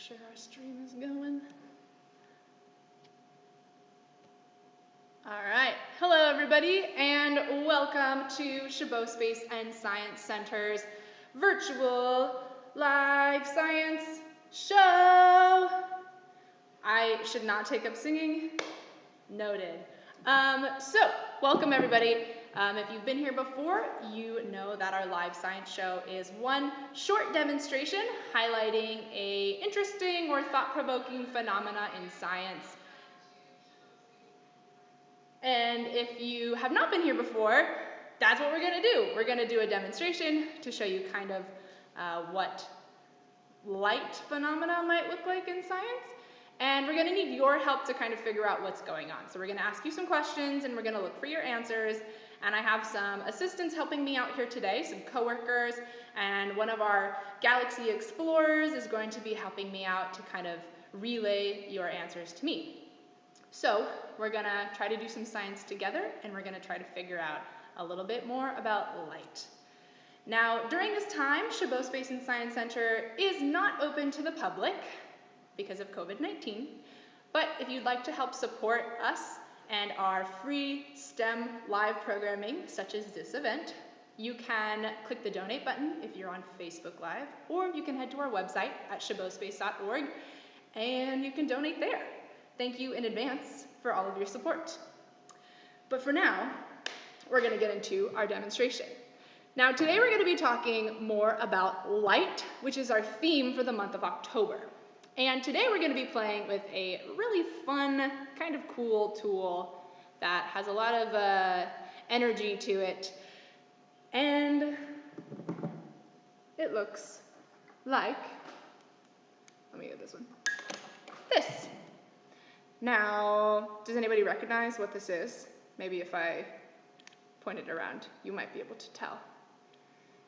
Sure our stream is going. All right, hello everybody, and welcome to Chabot Space and Science Center's virtual live science show. I should not take up singing. Noted. So, welcome everybody. If you've been here before, you know that our live science show is one short demonstration highlighting an interesting or thought-provoking phenomena in science. And if you have not been here before, that's what we're going to do. We're going to do a demonstration to show you kind of what light phenomena might look like in science. And we're going to need your help to kind of figure out what's going on. So we're going to ask you some questions and we're going to look for your answers. And I have some assistants helping me out here today, some coworkers, and one of our galaxy explorers is going to be helping me out to kind of relay your answers to me. So we're going to try to do some science together, and we're going to try to figure out a little bit more about light. Now, during this time, Chabot Space and Science Center is not open to the public because of COVID-19, but if you'd like to help support us and our free STEM live programming, such as this event, you can click the donate button if you're on Facebook Live, or you can head to our website at chabotspace.org and you can donate there. Thank you in advance for all of your support. But for now, we're going to get into our demonstration. Now, today we're going to be talking more about light, which is our theme for the month of October. And today we're going to be playing with a really fun, kind of cool tool that has a lot of energy to it. And it looks like, let me get this one, this. Now, does anybody recognize what this is? Maybe if I point it around, you might be able to tell.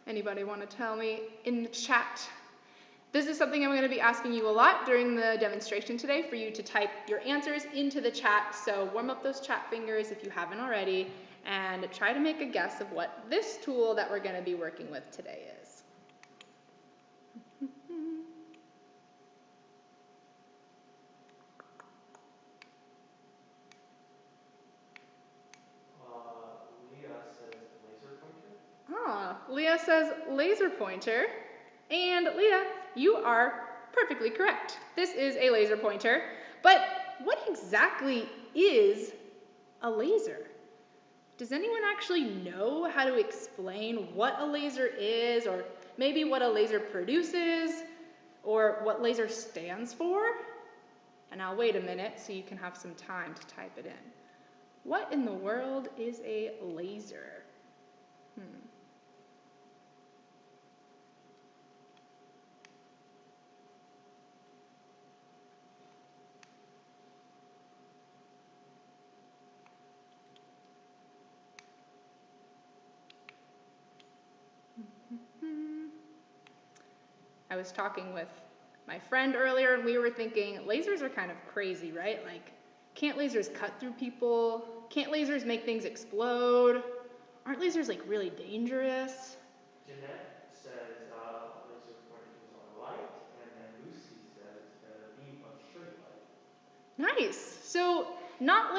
Anybody want to tell me in the chat? This is something I'm going to be asking you a lot during the demonstration today, for you to type your answers into the chat. So warm up those chat fingers if you haven't already, and try to make a guess of what this tool that we're going to be working with today is. Leah says laser pointer, and Leah, you are perfectly correct. This is a laser pointer, but what exactly is a laser? Does anyone actually know how to explain what a laser is, or maybe what a laser produces, or what laser stands for? And I'll wait a minute so you can have some time to type it in. What in the world is a laser? I was talking with my friend earlier, and we were thinking lasers are kind of crazy, right? Like, can't lasers cut through people? Can't lasers make things explode? Aren't lasers like really dangerous? Jeanette says laser pointers are light, and then Lucy says a beam of straight light. Nice. So not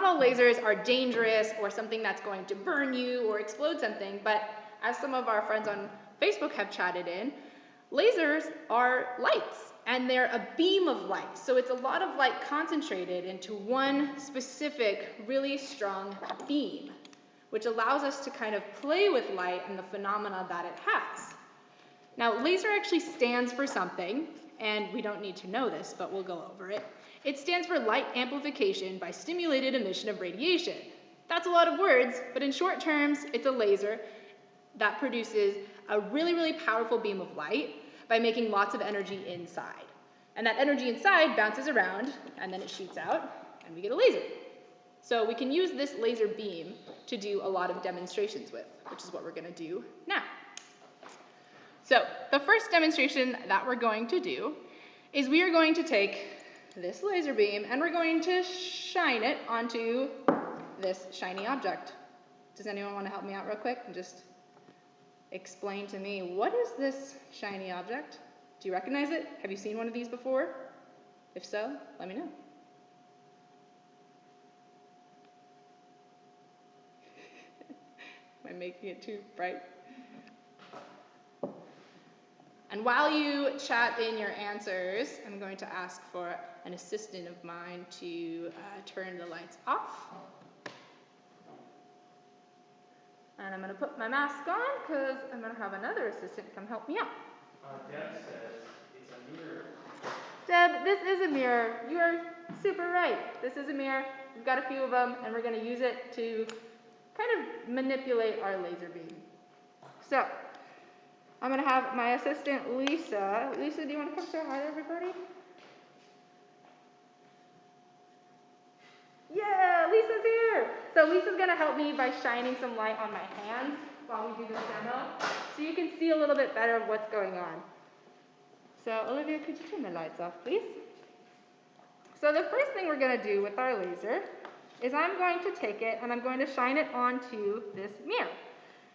all lasers are dangerous or something that's going to burn you or explode something, but as some of our friends on Facebook have chatted in, lasers are lights, and they're a beam of light. So it's a lot of light concentrated into one specific, really strong beam, which allows us to kind of play with light and the phenomena that it has. Now, laser actually stands for something, and we don't need to know this, but we'll go over it. It stands for light amplification by stimulated emission of radiation. That's a lot of words, but in short terms, it's a laser that produces a really, really powerful beam of light by making lots of energy inside. And that energy inside bounces around, and then it shoots out, and we get a laser. So we can use this laser beam to do a lot of demonstrations with, which is what we're going to do now. So the first demonstration that we're going to do is we are going to take this laser beam and we're going to shine it onto this shiny object. Does anyone want to help me out real quick and just explain to me, what is this shiny object? Do you recognize it? Have you seen one of these before? If so, let me know. Am I making it too bright? And while you chat in your answers, I'm going to ask for an assistant of mine to turn the lights off. And I'm going to put my mask on because I'm going to have another assistant come help me out. Deb says it's a mirror. Deb, this is a mirror. You are super right. This is a mirror. We've got a few of them, and we're going to use it to kind of manipulate our laser beam. So, I'm going to have my assistant, Lisa. Lisa, do you want to come say hi to everybody? Yeah, Lisa's here. So Lisa's going to help me by shining some light on my hands while we do this demo, so you can see a little bit better of what's going on. So Olivia, could you turn the lights off, please? So the first thing we're going to do with our laser is I'm going to take it and I'm going to shine it onto this mirror.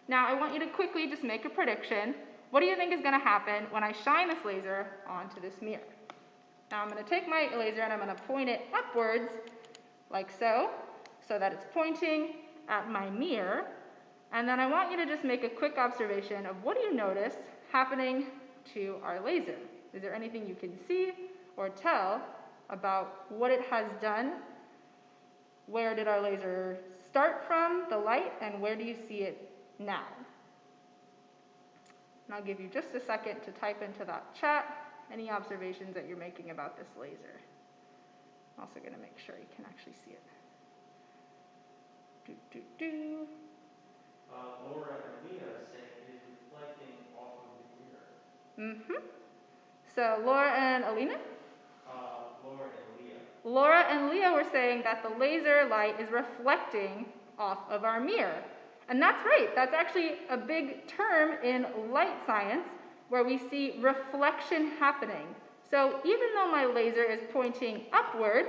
Now I want you to quickly just make a prediction. What do you think is going to happen when I shine this laser onto this mirror? Now I'm going to take my laser and I'm going to point it upwards like so that it's pointing at my mirror. And then I want you to just make a quick observation of what do you notice happening to our laser? Is there anything you can see or tell about what it has done? Where did our laser start from, the light, and where do you see it now? And I'll give you just a second to type into that chat any observations that you're making about this laser. I'm also going to make sure you can actually see it. Laura and Leah are saying it is reflecting off of the mirror. So Laura and Alina? Laura and Leah. Laura and Leah were saying that the laser light is reflecting off of our mirror. And that's right. That's actually a big term in light science where we see reflection happening. So even though my laser is pointing upward,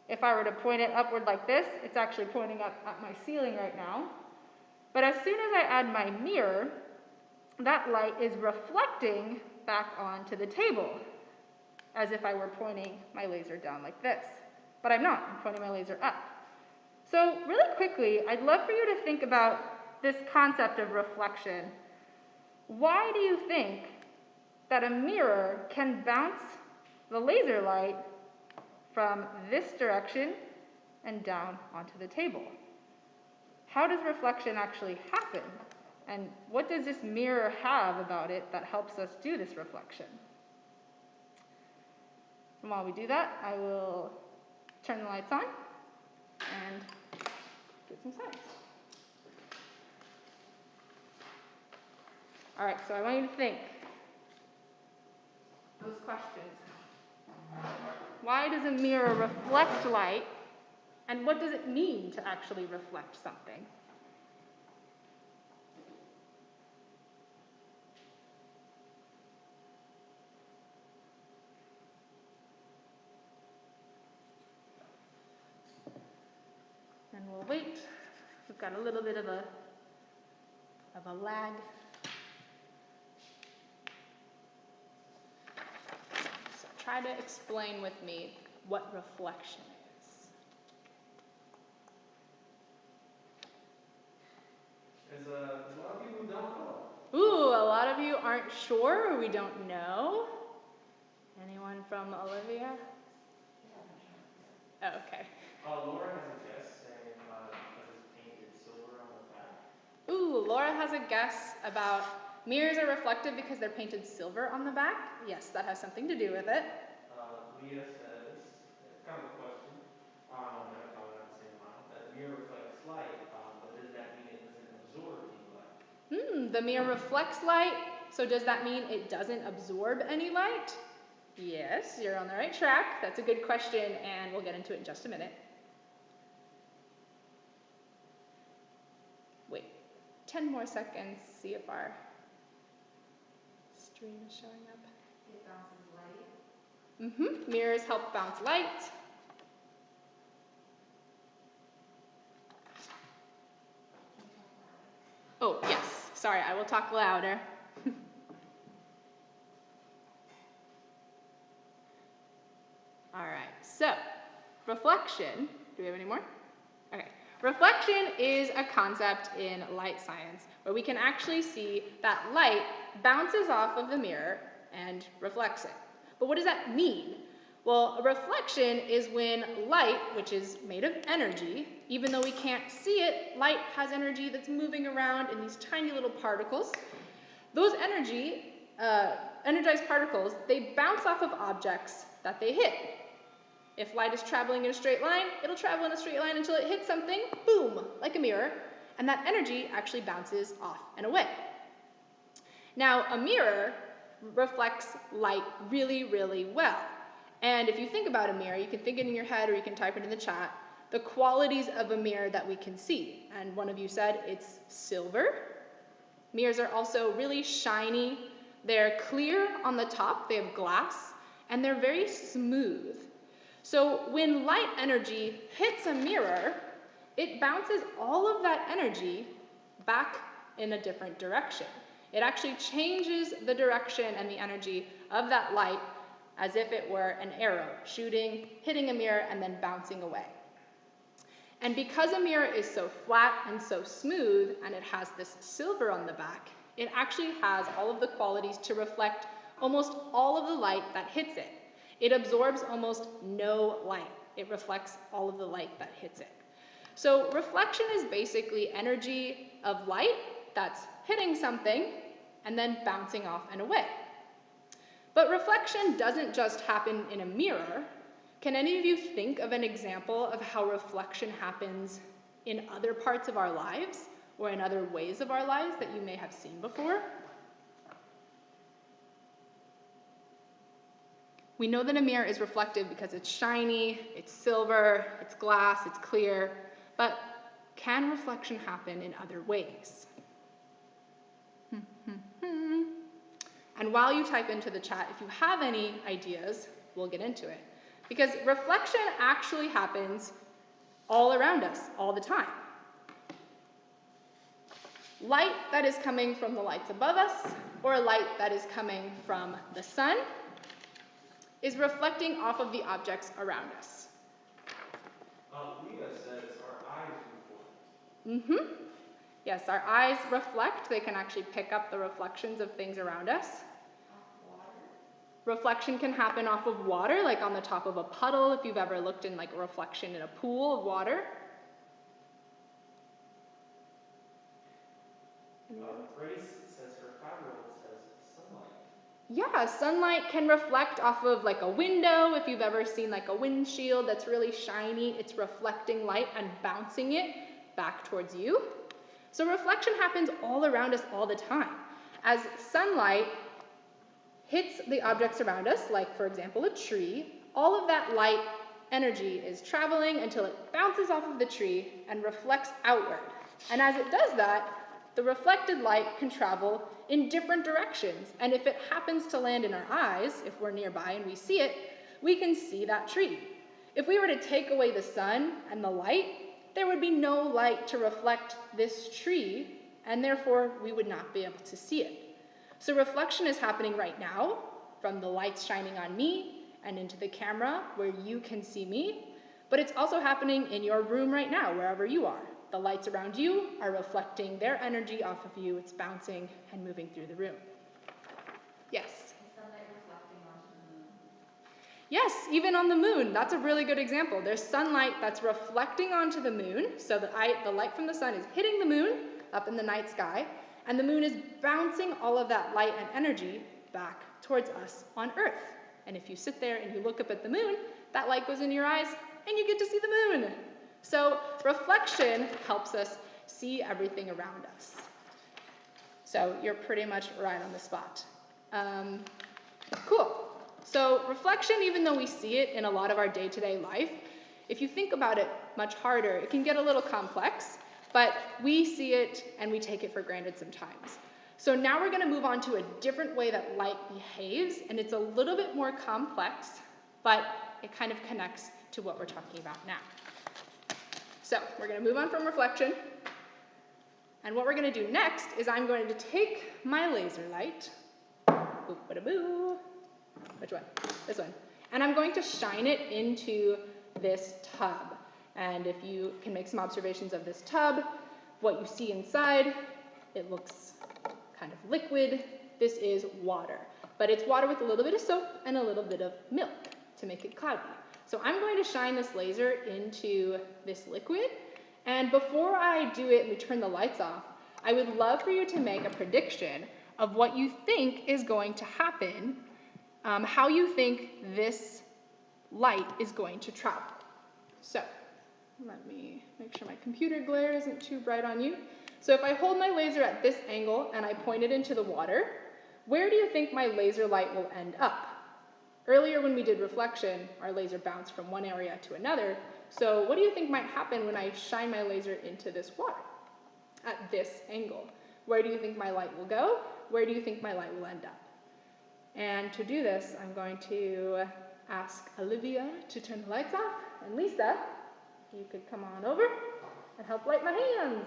if I were to point it upward like this, it's actually pointing up at my ceiling right now. But as soon as I add my mirror, that light is reflecting back onto the table, as if I were pointing my laser down like this. But I'm not. I'm pointing my laser up. So really quickly, I'd love for you to think about this concept of reflection. Why do you think that a mirror can bounce the laser light from this direction and down onto the table? How does reflection actually happen? And what does this mirror have about it that helps us do this reflection? And while we do that, I will turn the lights on and get some science. All right, so I want you to think those questions. Why does a mirror reflect light? And what does it mean to actually reflect something? And we'll wait. We've got a little bit of a lag. So try to explain with me what reflection is. There's a lot of people who don't know. Ooh, a lot of you aren't sure or we don't know. Anyone from Olivia? Oh, okay. Laura has a guess saying because it's painted silver on the back. Ooh, Laura has a guess about mirrors are reflective because they're painted silver on the back. Yes, that has something to do with it. Leah says, it's kind of a question and a comment at the same time, that the mirror reflects light, but does that mean it doesn't absorb any light? The mirror reflects light, so does that mean it doesn't absorb any light? Yes, you're on the right track. That's a good question, and we'll get into it in just a minute. Wait, 10 more seconds, see if our stream is showing up. It bounces light. Mirrors help bounce light. Oh, yes. Sorry, I will talk louder. All right, so reflection, do we have any more? Okay, reflection is a concept in light science where we can actually see that light bounces off of the mirror and reflects it. But what does that mean? Well, a reflection is when light, which is made of energy, even though we can't see it, light has energy that's moving around in these tiny little particles. Those energized particles, they bounce off of objects that they hit. If light is traveling in a straight line, it'll travel in a straight line until it hits something, boom, like a mirror, and that energy actually bounces off and away. Now, a mirror reflects light really, really well. And if you think about a mirror, you can think it in your head or you can type it in the chat, the qualities of a mirror that we can see. And one of you said it's silver. Mirrors are also really shiny. They're clear on the top, they have glass, and they're very smooth. So when light energy hits a mirror, it bounces all of that energy back in a different direction. It actually changes the direction and the energy of that light as if it were an arrow, shooting, hitting a mirror, and then bouncing away. And because a mirror is so flat and so smooth, and it has this silver on the back, it actually has all of the qualities to reflect almost all of the light that hits it. It absorbs almost no light. It reflects all of the light that hits it. So reflection is basically energy of light that's hitting something and then bouncing off and away. But reflection doesn't just happen in a mirror. Can any of you think of an example of how reflection happens in other parts of our lives or in other ways of our lives that you may have seen before? We know that a mirror is reflective because it's shiny, it's silver, it's glass, it's clear, but can reflection happen in other ways? And while you type into the chat, if you have any ideas, we'll get into it. Because reflection actually happens all around us, all the time. Light that is coming from the lights above us, or light that is coming from the sun, is reflecting off of the objects around us. Leah says our eyes reflect. Yes, our eyes reflect. They can actually pick up the reflections of things around us. Water. Reflection can happen off of water, like on the top of a puddle, if you've ever looked in like a reflection in a pool of water. Grace says her 5-year-old says sunlight. Yeah, sunlight can reflect off of like a window. If you've ever seen like a windshield that's really shiny, it's reflecting light and bouncing it back towards you. So reflection happens all around us all the time. As sunlight hits the objects around us, like for example a tree, all of that light energy is traveling until it bounces off of the tree and reflects outward. And as it does that, the reflected light can travel in different directions. And if it happens to land in our eyes, if we're nearby and we see it, we can see that tree. If we were to take away the sun and the light, there would be no light to reflect this tree, and therefore we would not be able to see it. So reflection is happening right now from the lights shining on me and into the camera where you can see me, but it's also happening in your room right now, wherever you are. The lights around you are reflecting their energy off of you. It's bouncing and moving through the room. Yes? Is sunlight reflecting onto the moon? Yes, even on the moon. That's a really good example. There's sunlight that's reflecting onto the moon, so the light from the sun is hitting the moon up in the night sky, and the moon is bouncing all of that light and energy back towards us on Earth. And if you sit there and you look up at the moon, that light goes into your eyes, and you get to see the moon. So reflection helps us see everything around us. So you're pretty much right on the spot. Cool. So reflection, even though we see it in a lot of our day-to-day life, if you think about it much harder, it can get a little complex, but we see it and we take it for granted sometimes. So now we're going to move on to a different way that light behaves, and it's a little bit more complex, but it kind of connects to what we're talking about now. So we're going to move on from reflection, and what we're going to do next is I'm going to take my laser light, which one? This one, And I'm going to shine it into this tub. And if you can make some observations of this tub, what you see inside, it looks kind of liquid. This is water, but it's water with a little bit of soap and a little bit of milk to make it cloudy. So I'm going to shine this laser into this liquid, and before I do it and we turn the lights off, I would love for you to make a prediction of what you think is going to happen, how you think this light is going to travel. So let me make sure my computer glare isn't too bright on you. So if I hold my laser at this angle and I point it into the water, where do you think my laser light will end up? Earlier when we did reflection, our laser bounced from one area to another. So what do you think might happen when I shine my laser into this water at this angle? Where do you think my light will go? Where do you think my light will end up? And to do this, I'm going to ask Olivia to turn the lights off, and Lisa, you could come on over and help light my hands.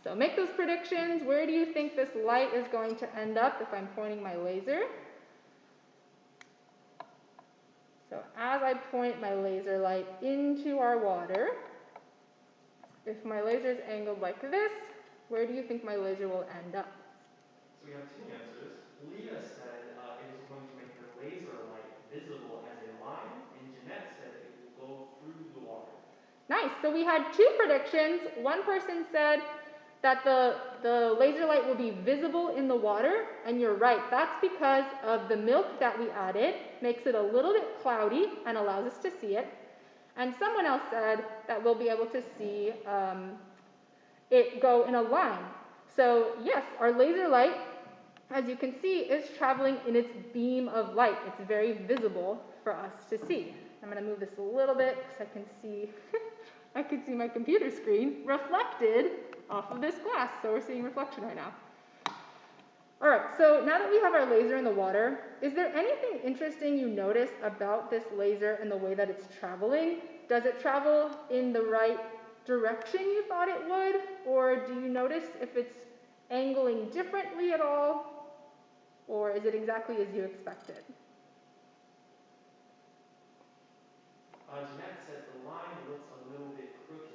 So make those predictions. Where do you think this light is going to end up if I'm pointing my laser? So as I point my laser light into our water, if my laser is angled like this, where do you think my laser will end up? So we have two answers. Leah said it was going to make her laser light visible as a line, and Jeanette said it will go through the water. Nice. So we had two predictions. One person said that the laser light will be visible in the water, and you're right. That's because of the milk that we added, makes it a little bit cloudy and allows us to see it. And someone else said that we'll be able to see it go in a line. So yes, our laser light, as you can see, is traveling in its beam of light. It's very visible for us to see. I'm going to move this a little bit because I can see I can see my computer screen reflected off of this glass. So we're seeing reflection right now. All right, so now that we have our laser in the water, is there anything interesting you notice about this laser and the way that it's traveling? Does it travel in the right direction you thought it would? Or do you notice if it's angling differently at all? Or is it exactly as you expected? Jeanette said the line looks a little bit crooked.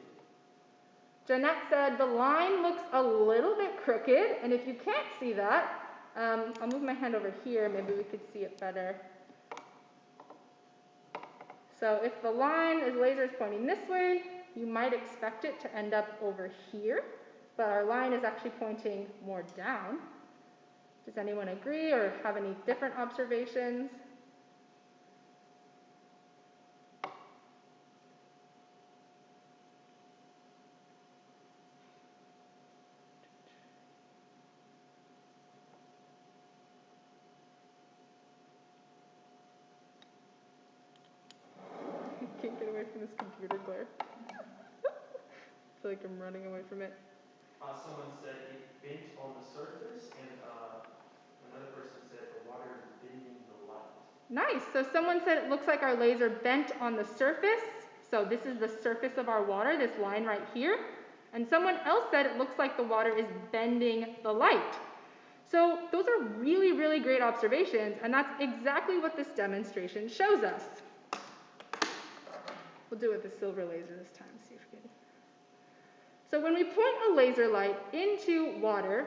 Jeanette said the line looks a little bit crooked, and if you can't see that, I'll move my hand over here, maybe we could see it better. So if the laser is pointing this way, you might expect it to end up over here, but our line is actually pointing more down. Does anyone agree or have any different observations? I can't get away from this computer glare. I feel like I'm running away from it. Someone said it bent on the surface, and another person said the water is bending the light. Nice. So someone said it looks like our laser bent on the surface. So this is the surface of our water, this line right here. And someone else said it looks like the water is bending the light. So those are really, really great observations, and that's exactly what this demonstration shows us. We'll do it with the silver laser this time, see if we can. So when we point a laser light into water,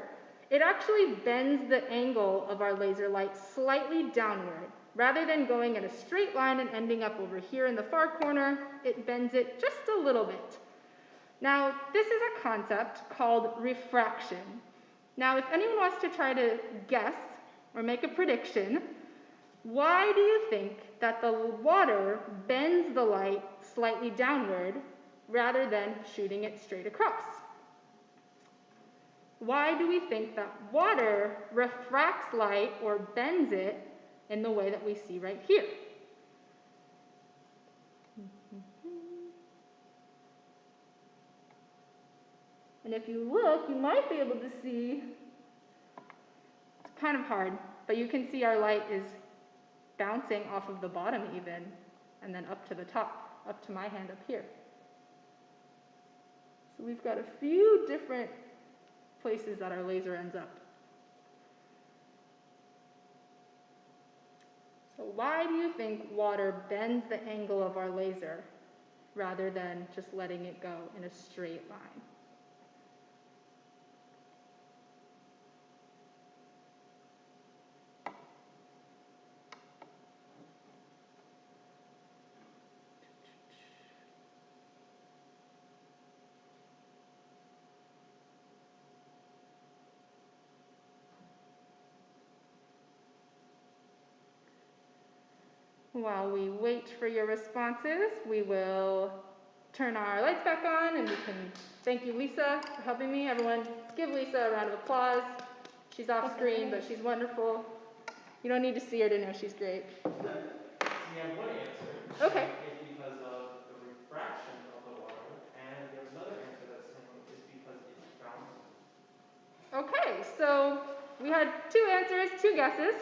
it actually bends the angle of our laser light slightly downward. Rather than going in a straight line and ending up over here in the far corner, it bends it just a little bit. Now, this is a concept called refraction. Now, if anyone wants to try to guess or make a prediction, why do you think that the water bends the light slightly downward rather than shooting it straight across? Why do we think that water refracts light or bends it in the way that we see right here? And if you look, you might be able to see, it's kind of hard, but you can see our light is bouncing off of the bottom even, and then up to the top, up to my hand up here. So we've got a few different places that our laser ends up. So So why do you think water bends the angle of our laser rather than just letting it go in a straight line? While we wait for your responses, we will turn our lights back on and we can thank you, Lisa, for helping me. Everyone, give Lisa a round of applause. She's off screen, but she's wonderful. You don't need to see her to know she's great. So we have one answer. Okay. It's because of the refraction of the water, and we have another answer that's saying it's because it's bouncing. Okay, so we had two answers, two guesses.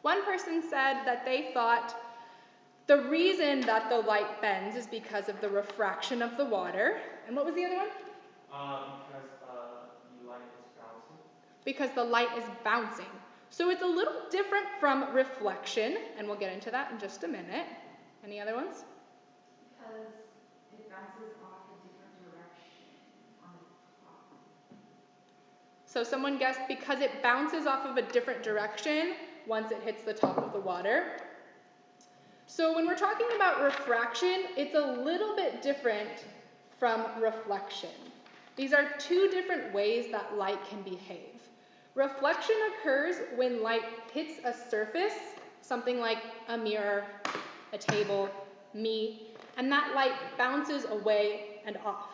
One person said that they thought the reason that the light bends is because of the refraction of the water. And what was the other one? Because the light is bouncing. Because the light is bouncing. So it's a little different from reflection, and we'll get into that in just a minute. Any other ones? Because it bounces off a different direction on the top. So someone guessed because it bounces off of a different direction once it hits the top of the water. So when we're talking about refraction, it's a little bit different from reflection. These are two different ways that light can behave. Reflection occurs when light hits a surface, something like a mirror, a table, me, and that light bounces away and off.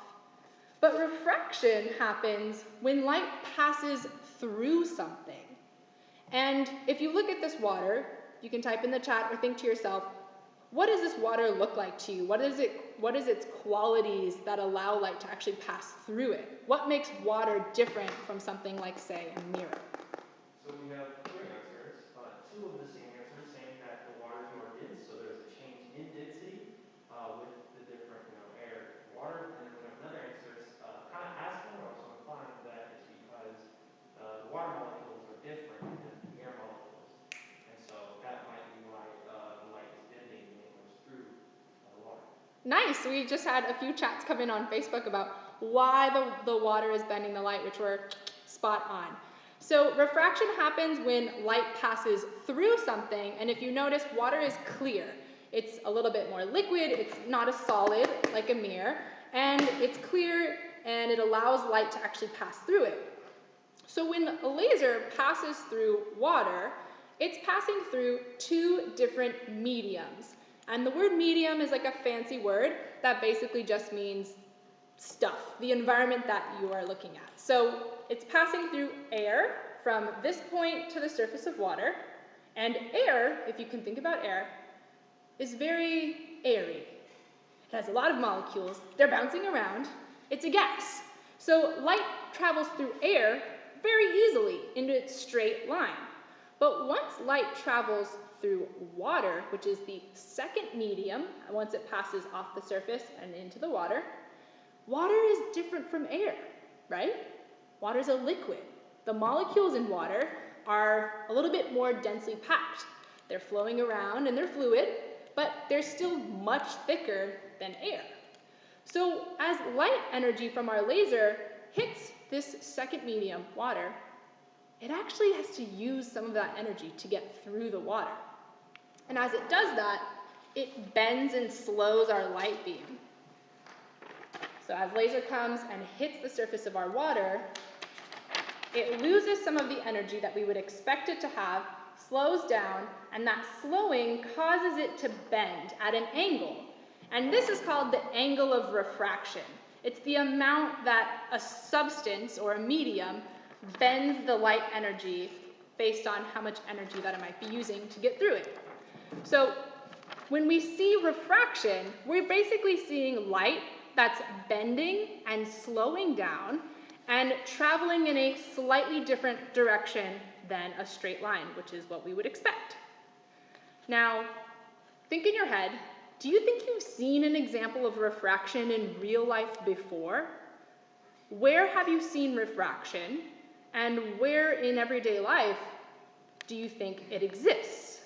But refraction happens when light passes through something. And if you look at this water, you can type in the chat or think to yourself, what does this water look like to you? What is its qualities that allow light to actually pass through it? What makes water different from something like, say, a mirror? So we have three answers. Two of the same answers saying that the water is more dense, so there's a change in density with the different, air and water. And then we have another answer kind of asking or also implying that it's because the water molecules are different than the air molecules. And so that might be why the light is bending when it goes through the water. Nice. We just had a few chats come in on Facebook about why the water is bending the light, which were spot on. So refraction happens when light passes through something, and if you notice, water is clear. It's a little bit more liquid, it's not a solid like a mirror, and it's clear and it allows light to actually pass through it. So when a laser passes through water, it's passing through two different mediums. And the word medium is like a fancy word that basically just means stuff, the environment that you are looking at. So it's passing through air from this point to the surface of water, and air, if you can think about air, is very airy. It has a lot of molecules, they're bouncing around, it's a gas. So light travels through air very easily into its straight line. But once light travels through water, which is the second medium, once it passes off the surface and into the water, water is different from air, right? Water is a liquid. The molecules in water are a little bit more densely packed. They're flowing around and they're fluid, but they're still much thicker than air. So as light energy from our laser hits this second medium, water, it actually has to use some of that energy to get through the water. And as it does that, it bends and slows our light beam. So as laser comes and hits the surface of our water, it loses some of the energy that we would expect it to have, slows down, and that slowing causes it to bend at an angle. And this is called the angle of refraction. It's the amount that a substance or a medium bends the light energy based on how much energy that it might be using to get through it. So when we see refraction, we're basically seeing light that's bending and slowing down and traveling in a slightly different direction than a straight line, which is what we would expect. Now, think in your head, do you think you've seen an example of refraction in real life before? Where have you seen refraction, and where in everyday life do you think it exists?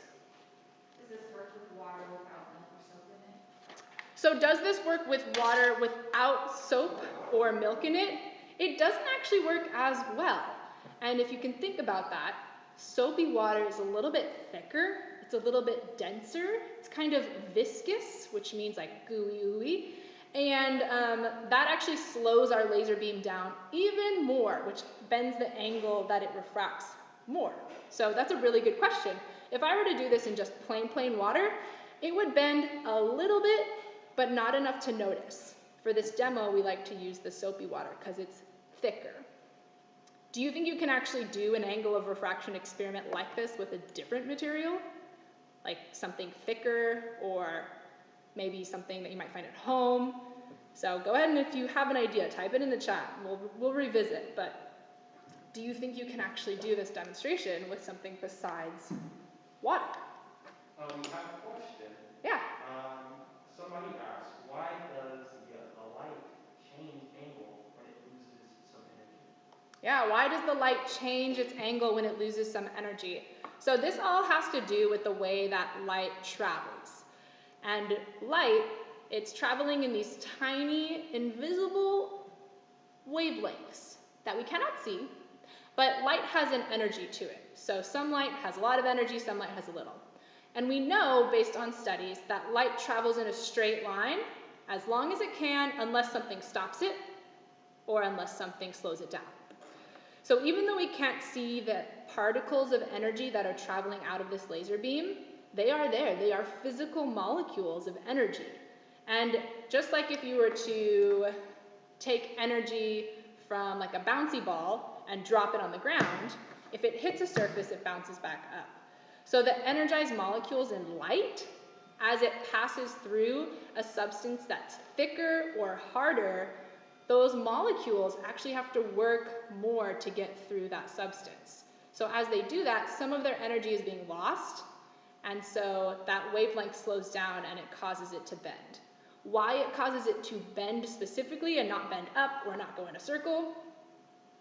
Is this with water without milk or soap in it? So does this work with water without soap or milk in it? It doesn't actually work as well. And if you can think about that, soapy water is a little bit thicker, it's a little bit denser, it's kind of viscous, which means like gooey, and that actually slows our laser beam down even more, which bends the angle that it refracts more. So that's a really good question. If I were to do this in just plain water, it would bend a little bit, but not enough to notice. For this demo, we like to use the soapy water because it's thicker. Do you think you can actually do an angle of refraction experiment like this with a different material? Like something thicker, or maybe something that you might find at home? So go ahead, and if you have an idea, type it in the chat. We'll revisit, but do you think you can actually do this demonstration with something besides water? We have a question. Yeah. Somebody asked, why does the light change angle when it loses some energy? Yeah, why does the light change its angle when it loses some energy? So this all has to do with the way that light travels. And light, it's traveling in these tiny, invisible wavelengths that we cannot see, but light has an energy to it. So some light has a lot of energy, some light has a little. And we know, based on studies, that light travels in a straight line as long as it can, unless something stops it or unless something slows it down. So even though we can't see the particles of energy that are traveling out of this laser beam, they are there. They are physical molecules of energy. And just like if you were to take energy from like a bouncy ball and drop it on the ground, if it hits a surface, it bounces back up. So the energized molecules in light, as it passes through a substance that's thicker or harder, those molecules actually have to work more to get through that substance. So as they do that, some of their energy is being lost, and so that wavelength slows down and it causes it to bend. Why it causes it to bend specifically and not bend up or not go in a circle,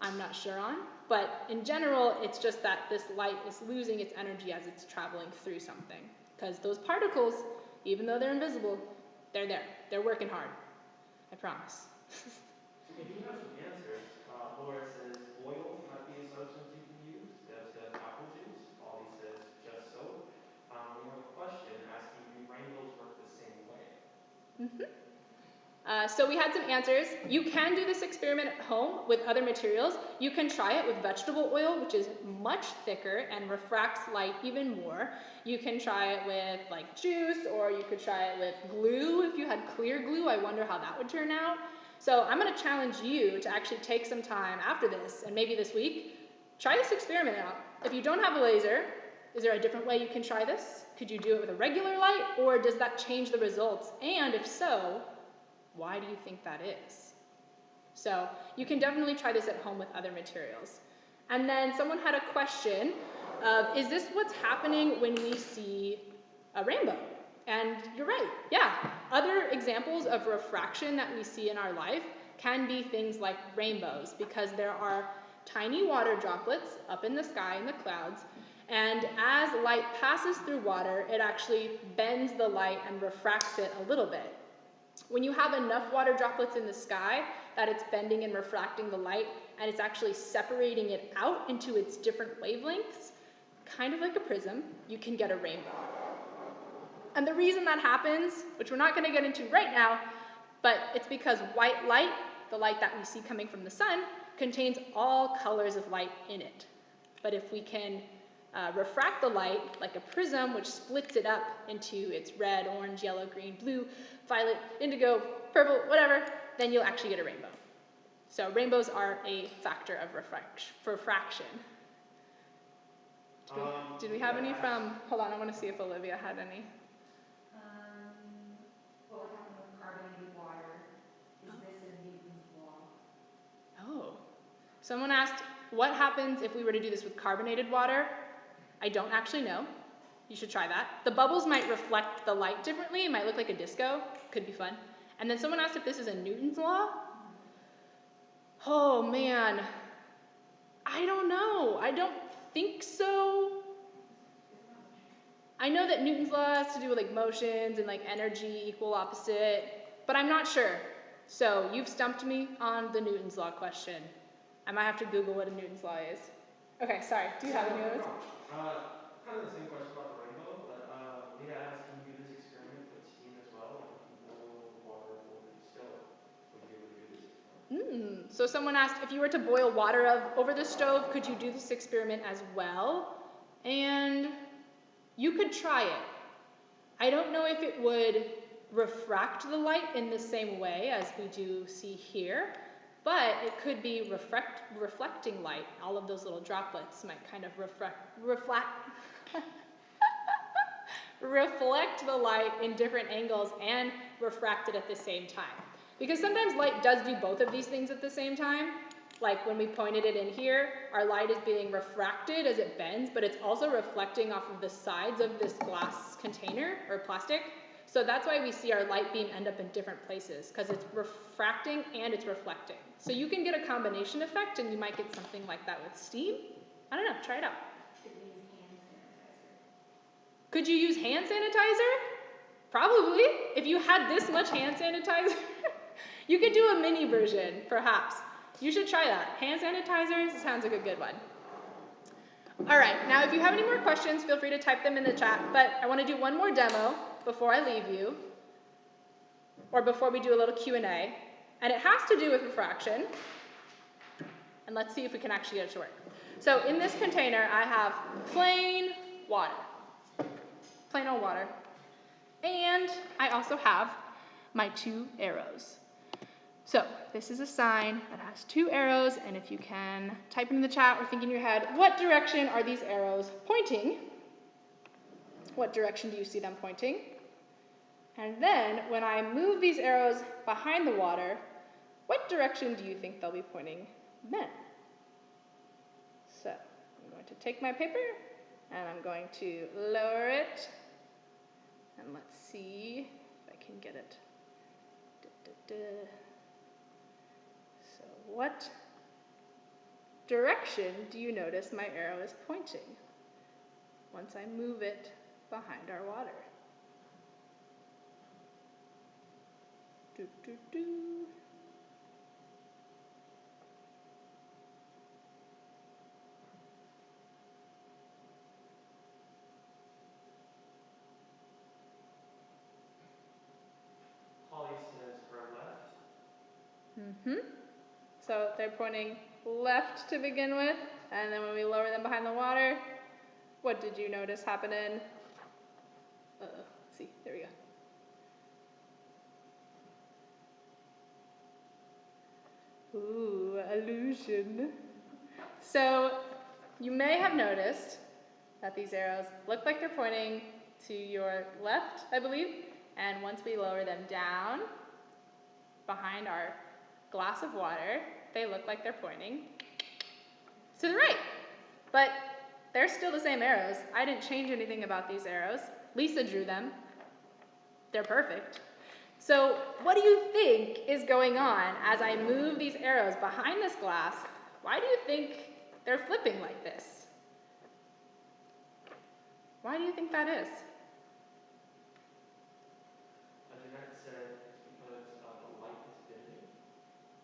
I'm not sure on, but in general, it's just that this light is losing its energy as it's traveling through something. Because those particles, even though they're invisible, they're there. They're working hard. I promise. We do have some answers. Laura says oil might be a substance you can use. Deb says apple juice. Ollie says just soap. We have a question asking, do rainbows work the same way? Mm-hmm. So we had some answers. You can do this experiment at home with other materials. You can try it with vegetable oil, which is much thicker and refracts light even more. You can try it with like juice, or you could try it with glue. If you had clear glue, I wonder how that would turn out. So I'm going to challenge you to actually take some time after this, and maybe this week, try this experiment out. If you don't have a laser, is there a different way you can try this? Could you do it with a regular light, or does that change the results? And if so, why do you think that is? So you can definitely try this at home with other materials. And then someone had a question of, is this what's happening when we see a rainbow? And you're right, yeah. Other examples of refraction that we see in our life can be things like rainbows, because there are tiny water droplets up in the sky in the clouds, and as light passes through water, it actually bends the light and refracts it a little bit. When you have enough water droplets in the sky that it's bending and refracting the light, and it's actually separating it out into its different wavelengths, kind of like a prism, you can get a rainbow. And the reason that happens, which we're not going to get into right now, but it's because white light, the light that we see coming from the sun, contains all colors of light in it. But if we can refract the light like a prism, which splits it up into its red, orange, yellow, green, blue, violet, indigo, purple, whatever, then you'll actually get a rainbow. So rainbows are a factor of refraction. Did we have any from, hold on, I want to see if Olivia had any. What would happen with carbonated water? Is this a Newton's law? Oh. Someone asked, what happens if we were to do this with carbonated water? I don't actually know. You should try that. The bubbles might reflect the light differently. It might look like a disco. Could be fun. And then someone asked if this is a Newton's law. Oh, man. I don't know. I don't think so. I know that Newton's law has to do with like motions and like energy, equal, opposite, but I'm not sure. So you've stumped me on the Newton's law question. I might have to Google what a Newton's law is. Okay, sorry, do you have any of those? Kind of the same question about the rainbow, but Leah asked, can you do this experiment with steam as well? Like if you boil water over the stove, would you be able to do this experiment? So someone asked, if you were to boil water over the stove, could you do this experiment as well? And you could try it. I don't know if it would refract the light in the same way as we do see here, but it could be reflecting light. All of those little droplets might kind of reflect the light in different angles and refract it at the same time. Because sometimes light does do both of these things at the same time. Like when we pointed it in here, our light is being refracted as it bends, but it's also reflecting off of the sides of this glass container or plastic. So that's why we see our light beam end up in different places, because it's refracting and it's reflecting. So you can get a combination effect, and you might get something like that with steam. I don't know, try it out. Could you use hand sanitizer? Probably. If you had this much hand sanitizer, you could do a mini version, perhaps. You should try that. Hand sanitizer sounds like a good one. All right, now if you have any more questions, feel free to type them in the chat, but I want to do one more demo before I leave you, or before we do a little Q&A, and it has to do with refraction, and let's see if we can actually get it to work. So in this container, I have plain water, plain old water, and I also have my 2 arrows. So this is a sign that has 2 arrows, and if you can type in the chat or think in your head, what direction are these arrows pointing? What direction do you see them pointing? And then when I move these arrows behind the water, what direction do you think they'll be pointing then? So I'm going to take my paper, and I'm going to lower it, and let's see if I can get it. So what direction do you notice my arrow is pointing once I move it behind our water? Holly says her left. So they're pointing left to begin with, and then when we lower them behind the water, what did you notice happening? Let's see, there we go. Ooh, illusion. So you may have noticed that these arrows look like they're pointing to your left, I believe, and once we lower them down behind our glass of water, they look like they're pointing to the right. But they're still the same arrows. I didn't change anything about these arrows. Lisa drew them. They're perfect. So what do you think is going on as I move these arrows behind this glass? Why do you think they're flipping like this? Why do you think that is? Jeanette said it's because the light is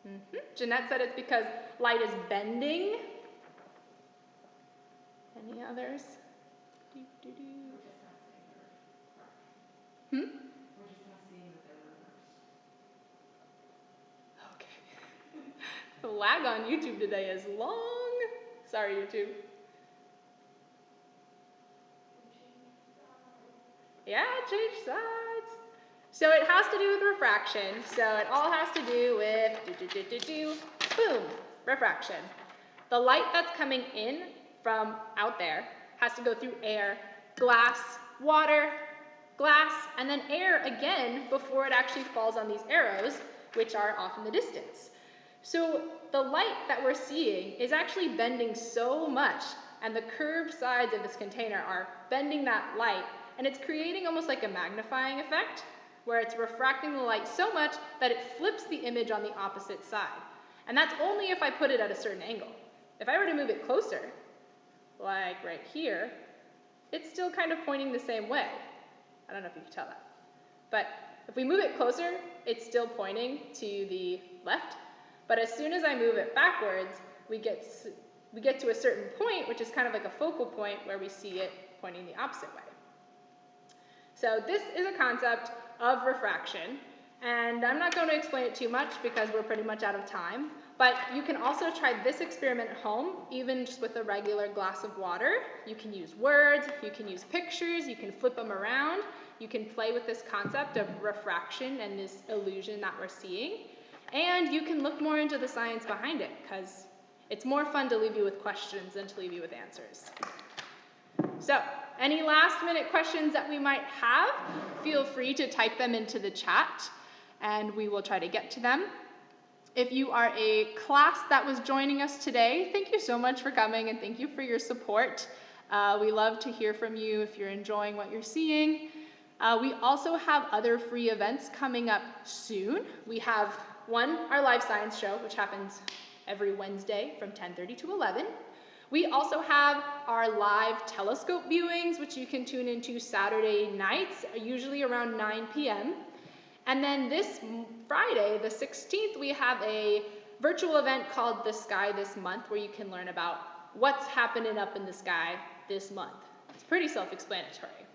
bending. Jeanette said it's because light is bending. Any others? We're just not seeing the refraction. We're just not seeing that they're reversed. Okay. The lag on YouTube today is long. Sorry, YouTube. Yeah, change sides. So it has to do with refraction. So it all has to do with boom, refraction. The light that's coming in from out there has to go through air, glass, water, glass, and then air again before it actually falls on these arrows, which are off in the distance. So the light that we're seeing is actually bending so much, and the curved sides of this container are bending that light, and it's creating almost like a magnifying effect, where it's refracting the light so much that it flips the image on the opposite side. And that's only if I put it at a certain angle. If I were to move it closer, like right here, it's still kind of pointing the same way. I don't know if you can tell that. But if we move it closer, it's still pointing to the left. But as soon as I move it backwards, we get to a certain point, which is kind of like a focal point where we see it pointing the opposite way. So this is a concept of refraction, and I'm not going to explain it too much because we're pretty much out of time, but you can also try this experiment at home, even just with a regular glass of water. You can use words, you can use pictures, you can flip them around, you can play with this concept of refraction and this illusion that we're seeing, and you can look more into the science behind it, because it's more fun to leave you with questions than to leave you with answers. So, any last minute questions that we might have, feel free to type them into the chat and we will try to get to them. If you are a class that was joining us today, thank you so much for coming and thank you for your support. We love to hear from you if you're enjoying what you're seeing. We also have other free events coming up soon. We have our live science show, which happens every Wednesday from 10:30 to 11. We also have our live telescope viewings, which you can tune into Saturday nights, usually around 9 p.m. And then this Friday, the 16th, we have a virtual event called The Sky This Month, where you can learn about what's happening up in the sky this month. It's pretty self-explanatory.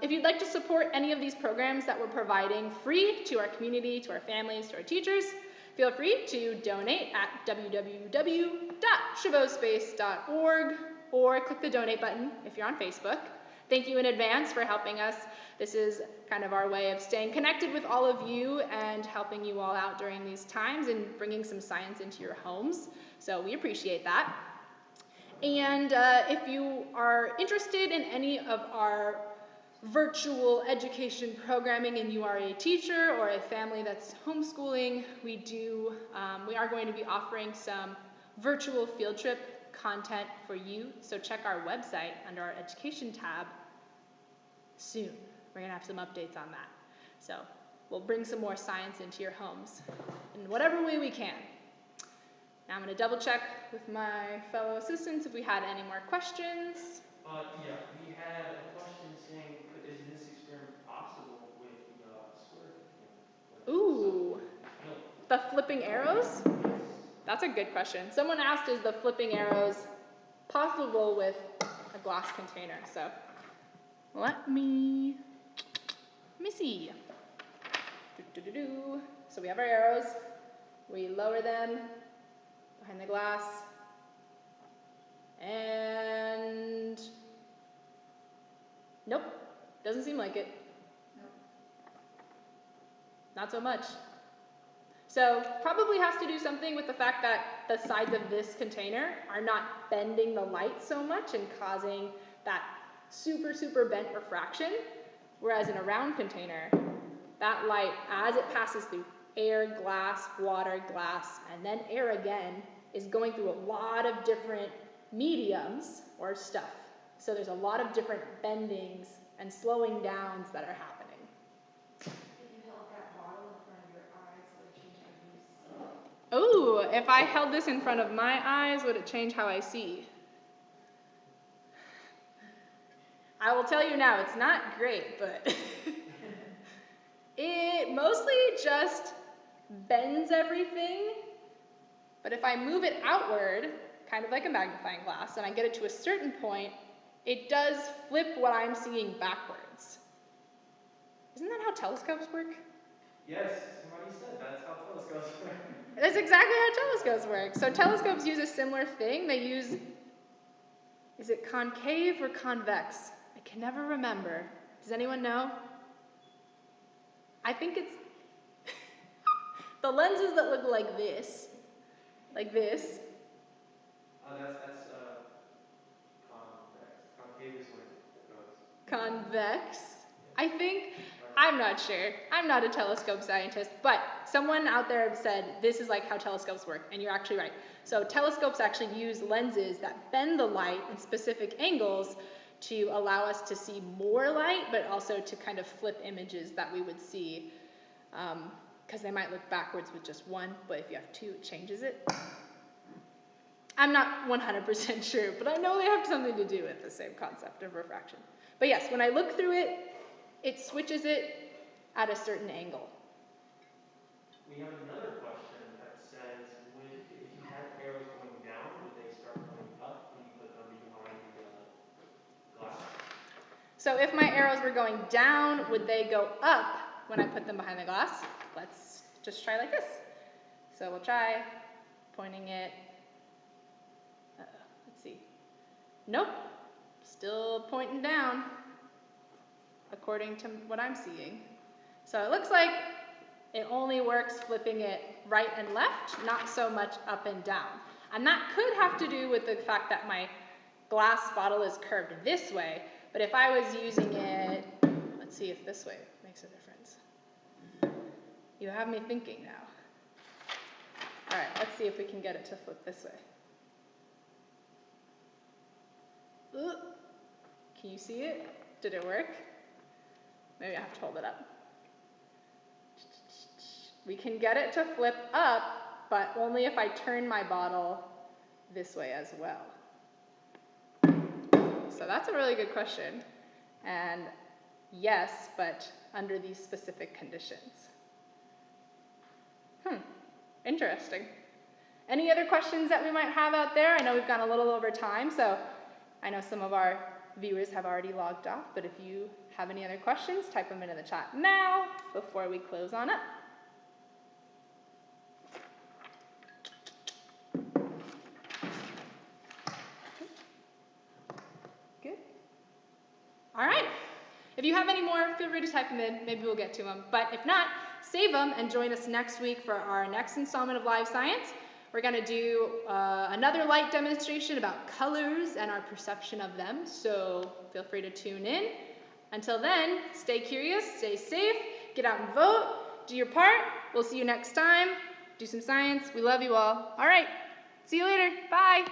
If you'd like to support any of these programs that we're providing free to our community, to our families, to our teachers, feel free to donate at www.chabotspace.org or click the donate button if you're on Facebook. Thank you in advance for helping us. This is kind of our way of staying connected with all of you and helping you all out during these times and bringing some science into your homes. So we appreciate that. And if you are interested in any of our virtual education programming and you are a teacher or a family that's homeschooling, we are going to be offering some virtual field trip content for you. So check our website under our education tab soon. We're going to have some updates on that. So we'll bring some more science into your homes in whatever way we can. Now I'm going to double check with my fellow assistants if we had any more questions. Yeah, we had a question saying, is this experiment possible with the square? Ooh, the flipping arrows? Yes. That's a good question. Someone asked, is the flipping arrows possible with a glass container? So let me see. So we have our arrows. We lower them behind the glass. And nope, doesn't seem like it. Nope. Not so much. So probably has to do something with the fact that the sides of this container are not bending the light so much and causing that super, super bent refraction. Whereas in a round container, that light, as it passes through air, glass, water, glass, and then air again, is going through a lot of different mediums or stuff. So there's a lot of different bendings and slowing downs that are happening. If you held that bottle in front of your eyes, would it change how you see? Ooh, if I held this in front of my eyes, would it change how I see? I will tell you now, it's not great, but it mostly just bends everything. But if I move it outward, kind of like a magnifying glass, and I get it to a certain point, it does flip what I'm seeing backwards. Isn't that how telescopes work? Yes, somebody said that's how telescopes work. That's exactly how telescopes work. So telescopes use a similar thing. They use, is it concave or convex? I can never remember. Does anyone know? I think it's the lenses that look like this. Like this. That's convex. Concave is when it goes. Convex. I think, I'm not sure. I'm not a telescope scientist, but someone out there said this is like how telescopes work, and you're actually right. So telescopes actually use lenses that bend the light in specific angles to allow us to see more light, but also to kind of flip images that we would see, because they might look backwards with just one, but if you have two, it changes it. I'm not 100% sure, but I know they have something to do with the same concept of refraction. But yes, when I look through it, it switches it at a certain angle. We have another question that says, if you had arrows going down, would they start going up when you put them behind the glass? So if my arrows were going down, would they go up when I put them behind the glass? Let's just try like this. So we'll try pointing it, let's see. Nope, still pointing down, according to what I'm seeing. So it looks like it only works flipping it right and left, not so much up and down. And that could have to do with the fact that my glass bottle is curved this way, but if I was using it, let's see if this way makes a difference. You have me thinking now. All right, let's see if we can get it to flip this way. Ooh. Can you see it? Did it work? Maybe I have to hold it up. We can get it to flip up, but only if I turn my bottle this way as well. So that's a really good question. And yes, but under these specific conditions. Interesting. Any other questions that we might have out there? I know we've gone a little over time, so I know some of our viewers have already logged off, but if you have any other questions, type them into the chat now before we close on up. Good. All right. If you have any more, feel free to type them in. Maybe we'll get to them. But if not, save them and join us next week for our next installment of Live Science. We're going to do another light demonstration about colors and our perception of them. So feel free to tune in. Until then, stay curious, stay safe, get out and vote, do your part. We'll see you next time. Do some science. We love you all. All right. See you later. Bye.